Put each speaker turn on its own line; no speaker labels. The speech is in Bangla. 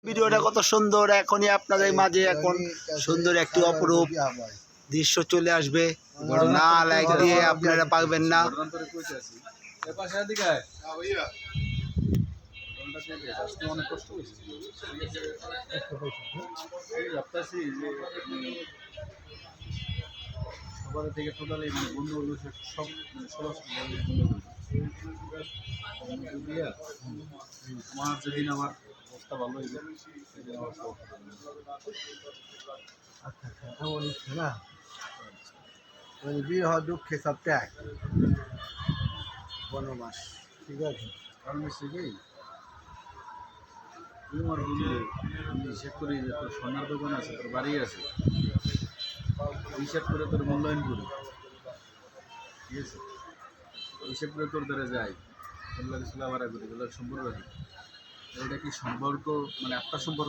ভিডিওটা কত সুন্দর, এখনই আপনাদের মাঝে এখন সুন্দর একটি অপরূপ দৃশ্য চলে আসবে। না লাইক দিয়ে আপনারা পারবেন না।
অনেক কষ্ট হয়েছে সবার থেকে টোটালি বন্ধুগুলো সব আমার যেদিন আমার অবস্থা ভালো হয়ে যায় সেদিন আমার সব
আচ্ছা আচ্ছা এমন ইচ্ছে না মানে বিরহ দুঃখে সব ত্যাগ বনবাস ঠিক আছে
কারণ হচ্ছে কি তোমার বুঝলে আমি হিসেব করি যে তোর সোনার দোকান আছে, তোর বাড়ি আছে, হিসাব করে তোর মূল্যায়ন করি, ঠিক আছে, হিসেব করে তোর দ্বারা যাই তোর লাগে ছিল আবার করি তোর সম্পর্ক রাখি। এটা কি সম্পর্ক মানে একটা সম্পর্ক